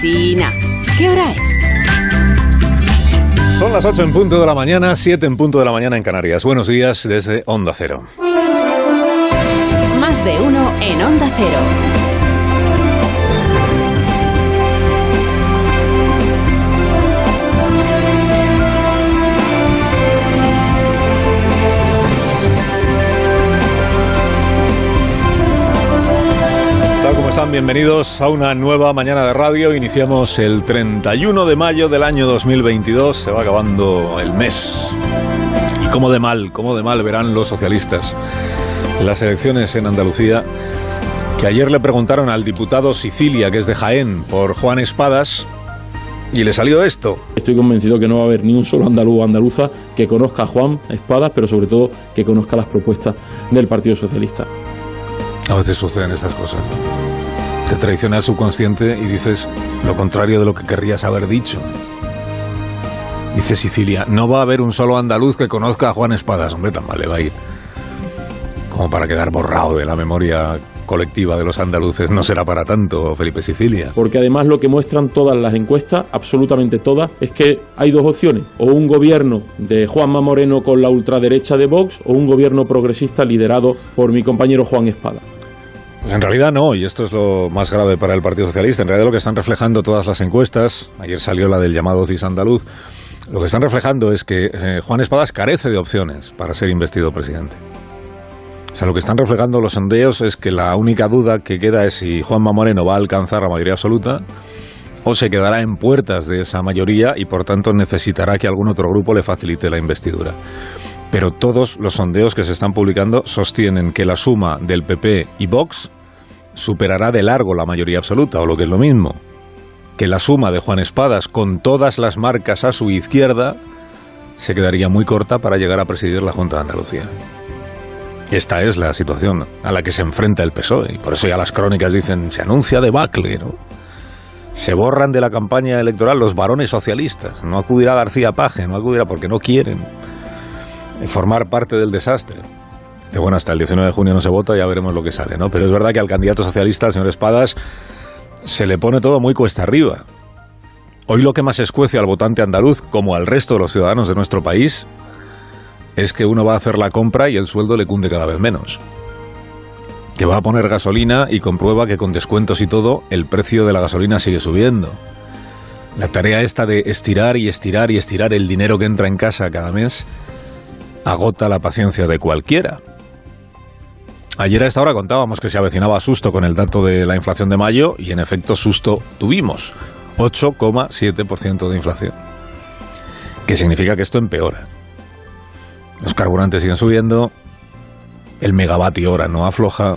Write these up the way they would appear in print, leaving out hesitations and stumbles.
Alsina, ¿qué hora es? Son las 8 en punto de la mañana, 7 en punto de la mañana en Canarias. Buenos días desde Onda Cero. Más de uno en Onda Cero. ¿Cómo están? Bienvenidos a una nueva mañana de radio. Iniciamos el 31 de mayo del año 2022. Se va acabando el mes. Y cómo de mal verán los socialistas las elecciones en Andalucía, que ayer le preguntaron al diputado Sicilia, que es de Jaén, por Juan Espadas, y le salió esto. Estoy convencido que no va a haber ni un solo andaluz o andaluza que conozca a Juan Espadas, pero sobre todo que conozca las propuestas del Partido Socialista. A veces suceden estas cosas. Te traiciona el subconsciente y dices lo contrario de lo que querrías haber dicho. Dice Sicilia, no va a haber un solo andaluz que conozca a Juan Espadas. Hombre, tan mal le va a ir. Como para quedar borrado de la memoria colectiva de los andaluces. No será para tanto, Felipe Sicilia. Porque además lo que muestran todas las encuestas, absolutamente todas, es que hay dos opciones. O un gobierno de Juanma Moreno con la ultraderecha de Vox, o un gobierno progresista liderado por mi compañero Juan Espadas. Pues en realidad no, y esto es lo más grave para el Partido Socialista. En realidad lo que están reflejando todas las encuestas, ayer salió la del llamado CIS andaluz, lo que están reflejando es que Juan Espadas carece de opciones para ser investido presidente. O sea, lo que están reflejando los sondeos es que la única duda que queda es si Juanma Moreno va a alcanzar la mayoría absoluta o se quedará en puertas de esa mayoría y por tanto necesitará que algún otro grupo le facilite la investidura. Pero todos los sondeos que se están publicando sostienen que la suma del PP y Vox superará de largo la mayoría absoluta, o lo que es lo mismo, que la suma de Juan Espadas con todas las marcas a su izquierda se quedaría muy corta para llegar a presidir la Junta de Andalucía. Esta es la situación a la que se enfrenta el PSOE, y por eso ya las crónicas dicen, se anuncia debacle, ¿no? Se borran de la campaña electoral los varones socialistas, no acudirá García Paje, no acudirá porque no quieren formar parte del desastre. Dice, bueno, hasta el 19 de junio no se vota, ya veremos lo que sale, ¿no? Pero es verdad que al candidato socialista, al señor Espadas, se le pone todo muy cuesta arriba. Hoy lo que más escuece al votante andaluz, como al resto de los ciudadanos de nuestro país, es que uno va a hacer la compra y el sueldo le cunde cada vez menos. Que va a poner gasolina y comprueba que con descuentos y todo, el precio de la gasolina sigue subiendo. La tarea esta de estirar y estirar y estirar el dinero que entra en casa cada mes agota la paciencia de cualquiera. Ayer a esta hora contábamos que se avecinaba susto con el dato de la inflación de mayo y en efecto susto tuvimos, 8,7% de inflación. Que significa que esto empeora. Los carburantes siguen subiendo, el megavatio hora no afloja,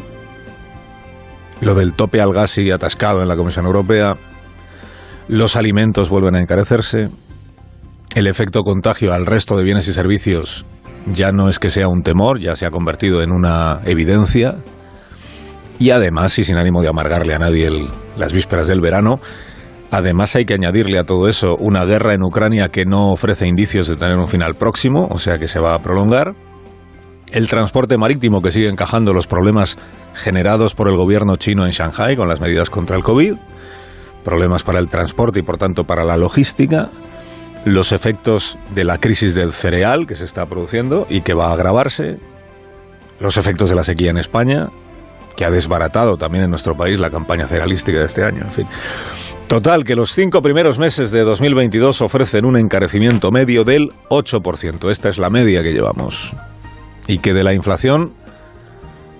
lo del tope al gas sigue atascado en la Comisión Europea, los alimentos vuelven a encarecerse, el efecto contagio al resto de bienes y servicios ya no es que sea un temor, ya se ha convertido en una evidencia. Y además, y sin ánimo de amargarle a nadie las vísperas del verano, además hay que añadirle a todo eso una guerra en Ucrania que no ofrece indicios de tener un final próximo, o sea que se va a prolongar. El transporte marítimo que sigue encajando los problemas generados por el gobierno chino en Shanghái con las medidas contra el COVID. Problemas para el transporte y por tanto para la logística. Los efectos de la crisis del cereal que se está produciendo y que va a agravarse, los efectos de la sequía en España, que ha desbaratado también en nuestro país la campaña cerealística de este año, en fin. Total, que los 5 primeros meses de 2022 ofrecen un encarecimiento medio del 8%. Esta es la media que llevamos. Y que de la inflación,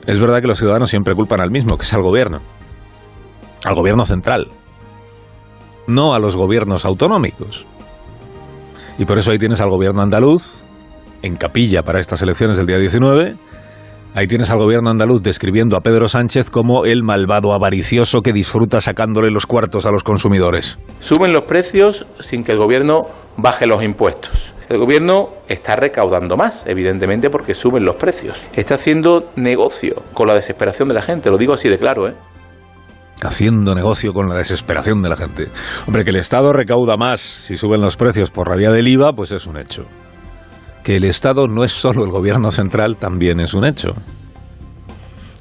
es verdad que los ciudadanos siempre culpan al mismo, que es al gobierno central, no a los gobiernos autonómicos. Y por eso ahí tienes al gobierno andaluz, en capilla para estas elecciones del día 19. Ahí tienes al gobierno andaluz describiendo a Pedro Sánchez como el malvado avaricioso que disfruta sacándole los cuartos a los consumidores. Suben los precios sin que el gobierno baje los impuestos. El gobierno está recaudando más, evidentemente, porque suben los precios. Está haciendo negocio con la desesperación de la gente, lo digo así de claro, ¿eh? Haciendo negocio con la desesperación de la gente. Hombre, que el Estado recauda más si suben los precios por la vía del IVA, pues es un hecho. Que el Estado no es solo el gobierno central, también es un hecho.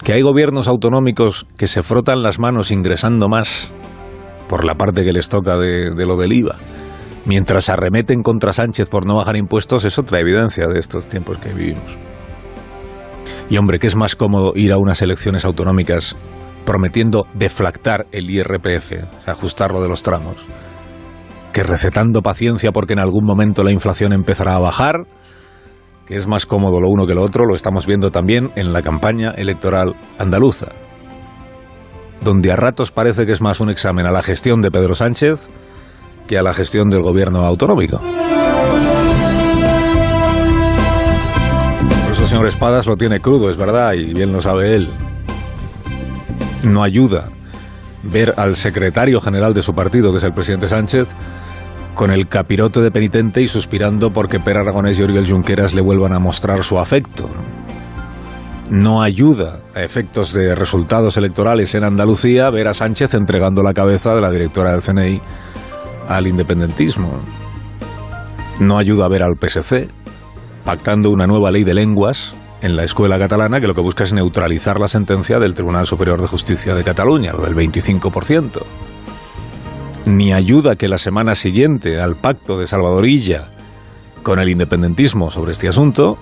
Que hay gobiernos autonómicos que se frotan las manos ingresando más por la parte que les toca de lo del IVA, mientras arremeten contra Sánchez por no bajar impuestos, es otra evidencia de estos tiempos que vivimos. Y hombre, ¿qué es más cómodo ir a unas elecciones autonómicas prometiendo deflactar el IRPF, o sea, ajustarlo de los tramos, que recetando paciencia porque en algún momento la inflación empezará a bajar? Que es más cómodo lo uno que lo otro, lo estamos viendo también en la campaña electoral andaluza, donde a ratos parece que es más un examen a la gestión de Pedro Sánchez que a la gestión del gobierno autonómico. Por eso el señor Espadas lo tiene crudo, es verdad, y bien lo sabe él. No ayuda ver al secretario general de su partido, que es el presidente Sánchez, con el capirote de penitente y suspirando porque Pere Aragonés y Oriol Junqueras le vuelvan a mostrar su afecto. No ayuda a efectos de resultados electorales en Andalucía ver a Sánchez entregando la cabeza de la directora del CNI al independentismo. No ayuda a ver al PSC pactando una nueva ley de lenguas en la escuela catalana que lo que busca es neutralizar la sentencia del Tribunal Superior de Justicia de Cataluña, lo del 25%. Ni ayuda que la semana siguiente al pacto de Salvador Illa con el independentismo sobre este asunto,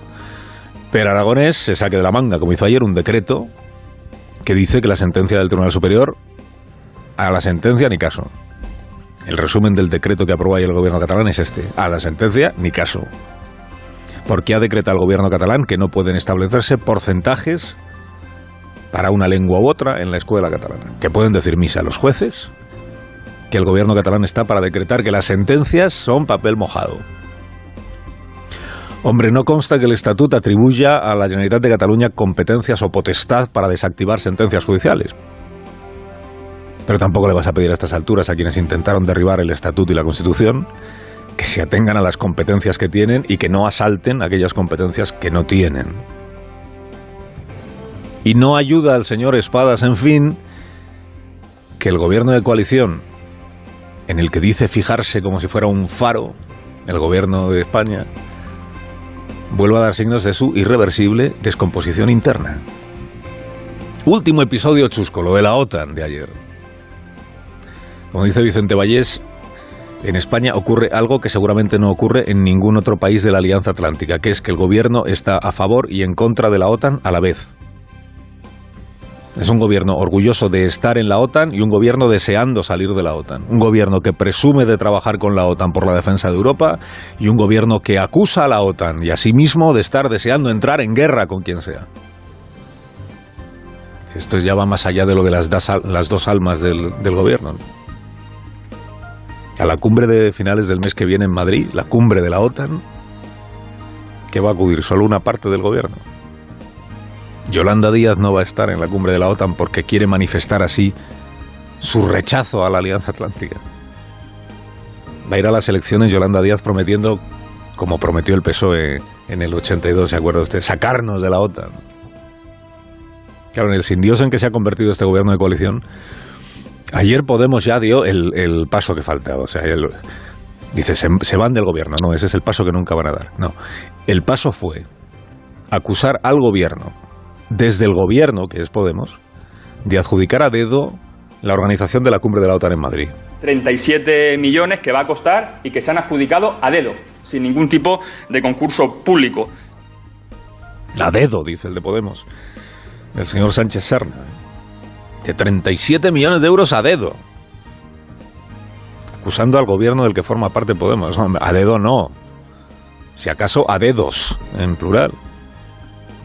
Pere Aragonés se saque de la manga, como hizo ayer, un decreto que dice que la sentencia del Tribunal Superior, a la sentencia ni caso. El resumen del decreto que aprobó ayer el gobierno catalán es este: a la sentencia ni caso. Porque ha decretado el gobierno catalán que no pueden establecerse porcentajes para una lengua u otra en la escuela catalana. Que pueden decir misa a los jueces, que el gobierno catalán está para decretar que las sentencias son papel mojado. Hombre, no consta que el Estatut atribuya a la Generalitat de Cataluña competencias o potestad para desactivar sentencias judiciales. Pero tampoco le vas a pedir a estas alturas a quienes intentaron derribar el Estatut y la Constitución que se atengan a las competencias que tienen y que no asalten aquellas competencias que no tienen. Y no ayuda al señor Espadas, en fin, que el gobierno de coalición, en el que dice fijarse como si fuera un faro, el gobierno de España, vuelva a dar signos de su irreversible descomposición interna. Último episodio chusco, lo de la OTAN de ayer. Como dice Vicente Vallés, en España ocurre algo que seguramente no ocurre en ningún otro país de la Alianza Atlántica, que es que el gobierno está a favor y en contra de la OTAN a la vez. Es un gobierno orgulloso de estar en la OTAN y un gobierno deseando salir de la OTAN. Un gobierno que presume de trabajar con la OTAN por la defensa de Europa y un gobierno que acusa a la OTAN y a sí mismo de estar deseando entrar en guerra con quien sea. Esto ya va más allá de lo de las dos almas del gobierno, ¿no? A la cumbre de finales del mes que viene en Madrid, la cumbre de la OTAN, que va a acudir solo una parte del gobierno. Yolanda Díaz no va a estar en la cumbre de la OTAN porque quiere manifestar así su rechazo a la Alianza Atlántica. Va a ir a las elecciones Yolanda Díaz prometiendo, como prometió el PSOE en el 82, ¿se acuerda usted?, sacarnos de la OTAN. Claro, en el sin Dios en que se ha convertido este gobierno de coalición, ayer Podemos ya dio el paso que faltaba. O sea, dice, se van del gobierno. No, ese es el paso que nunca van a dar. No, el paso fue acusar al gobierno, desde el gobierno, que es Podemos, de adjudicar a dedo la organización de la cumbre de la OTAN en Madrid. 37 millones que va a costar y que se han adjudicado a dedo, sin ningún tipo de concurso público. A dedo, dice el de Podemos, el señor Sánchez Serna. De 37 millones de euros a dedo. Acusando al gobierno del que forma parte Podemos. A dedo no. Si acaso a dedos, en plural.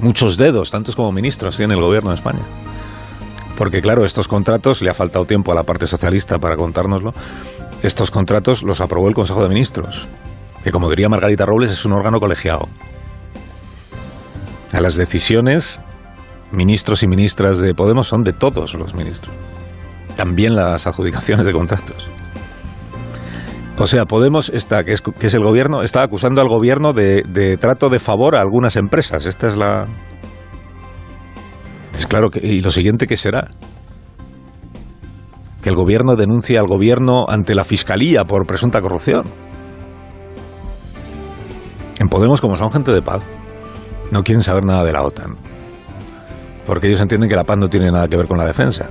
Muchos dedos, tantos como ministros tiene el gobierno de España. Porque claro, estos contratos, le ha faltado tiempo a la parte socialista para contárnoslo, estos contratos los aprobó el Consejo de Ministros, que como diría Margarita Robles es un órgano colegiado. A las decisiones, ministros y ministras de Podemos son de todos los ministros. También las adjudicaciones de contratos. O sea, Podemos, que es el gobierno, está acusando al gobierno de trato de favor a algunas empresas. Esta es la... Es claro que... ¿Y lo siguiente qué será? Que el gobierno denuncie al gobierno ante la Fiscalía por presunta corrupción. En Podemos, como son gente de paz, no quieren saber nada de la OTAN. Porque ellos entienden que la paz no tiene nada que ver con la defensa.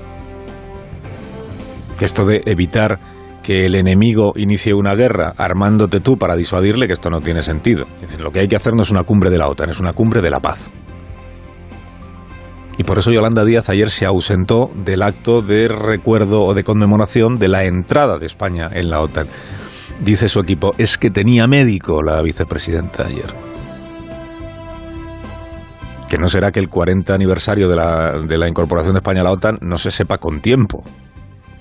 Que esto de evitar que el enemigo inicie una guerra armándote tú para disuadirle, que esto no tiene sentido. Dicen, lo que hay que hacer no es una cumbre de la OTAN, es una cumbre de la paz. Y por eso Yolanda Díaz ayer se ausentó del acto de recuerdo o de conmemoración de la entrada de España en la OTAN. Dice su equipo, es que tenía médico la vicepresidenta ayer. Que no será que el 40 aniversario de la incorporación de España a la OTAN no se sepa con tiempo,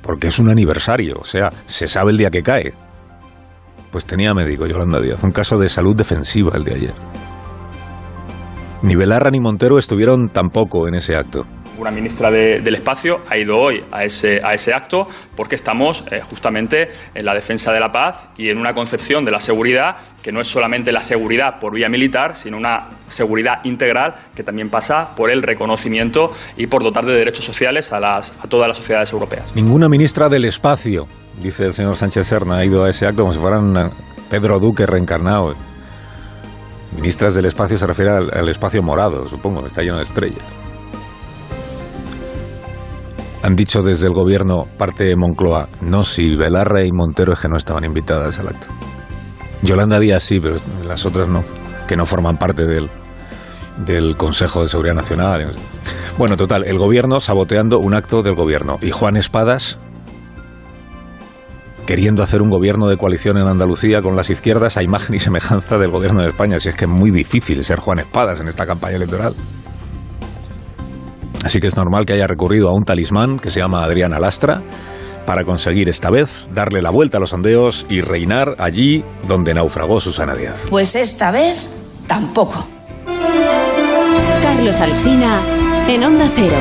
porque es un aniversario, o sea, se sabe el día que cae. Pues tenía médico Yolanda Díaz, un caso de salud defensiva el de ayer. Ni Belarra ni Montero estuvieron tampoco en ese acto. Una ministra del Espacio ha ido hoy a ese acto porque estamos justamente en la defensa de la paz y en una concepción de la seguridad que no es solamente la seguridad por vía militar, sino una seguridad integral que también pasa por el reconocimiento y por dotar de derechos sociales a todas las sociedades europeas. Ninguna ministra del Espacio, dice el señor Sánchez Serna, ha ido a ese acto como si fueran Pedro Duque reencarnado. Ministras del Espacio se refiere al espacio morado, supongo, está lleno de estrellas. Han dicho desde el gobierno, parte de Moncloa, no, si Belarra y Montero es que no estaban invitadas al acto. Yolanda Díaz sí, pero las otras no, que no forman parte del Consejo de Seguridad Nacional. Bueno, total, el gobierno saboteando un acto del gobierno. Y Juan Espadas queriendo hacer un gobierno de coalición en Andalucía con las izquierdas a imagen y semejanza del gobierno de España. Si es que es muy difícil ser Juan Espadas en esta campaña electoral. Así que es normal que haya recurrido a un talismán que se llama Adriana Lastra para conseguir esta vez darle la vuelta a los sondeos y reinar allí donde naufragó Susana Díaz. Pues esta vez tampoco. Carlos Alsina en Onda Cero.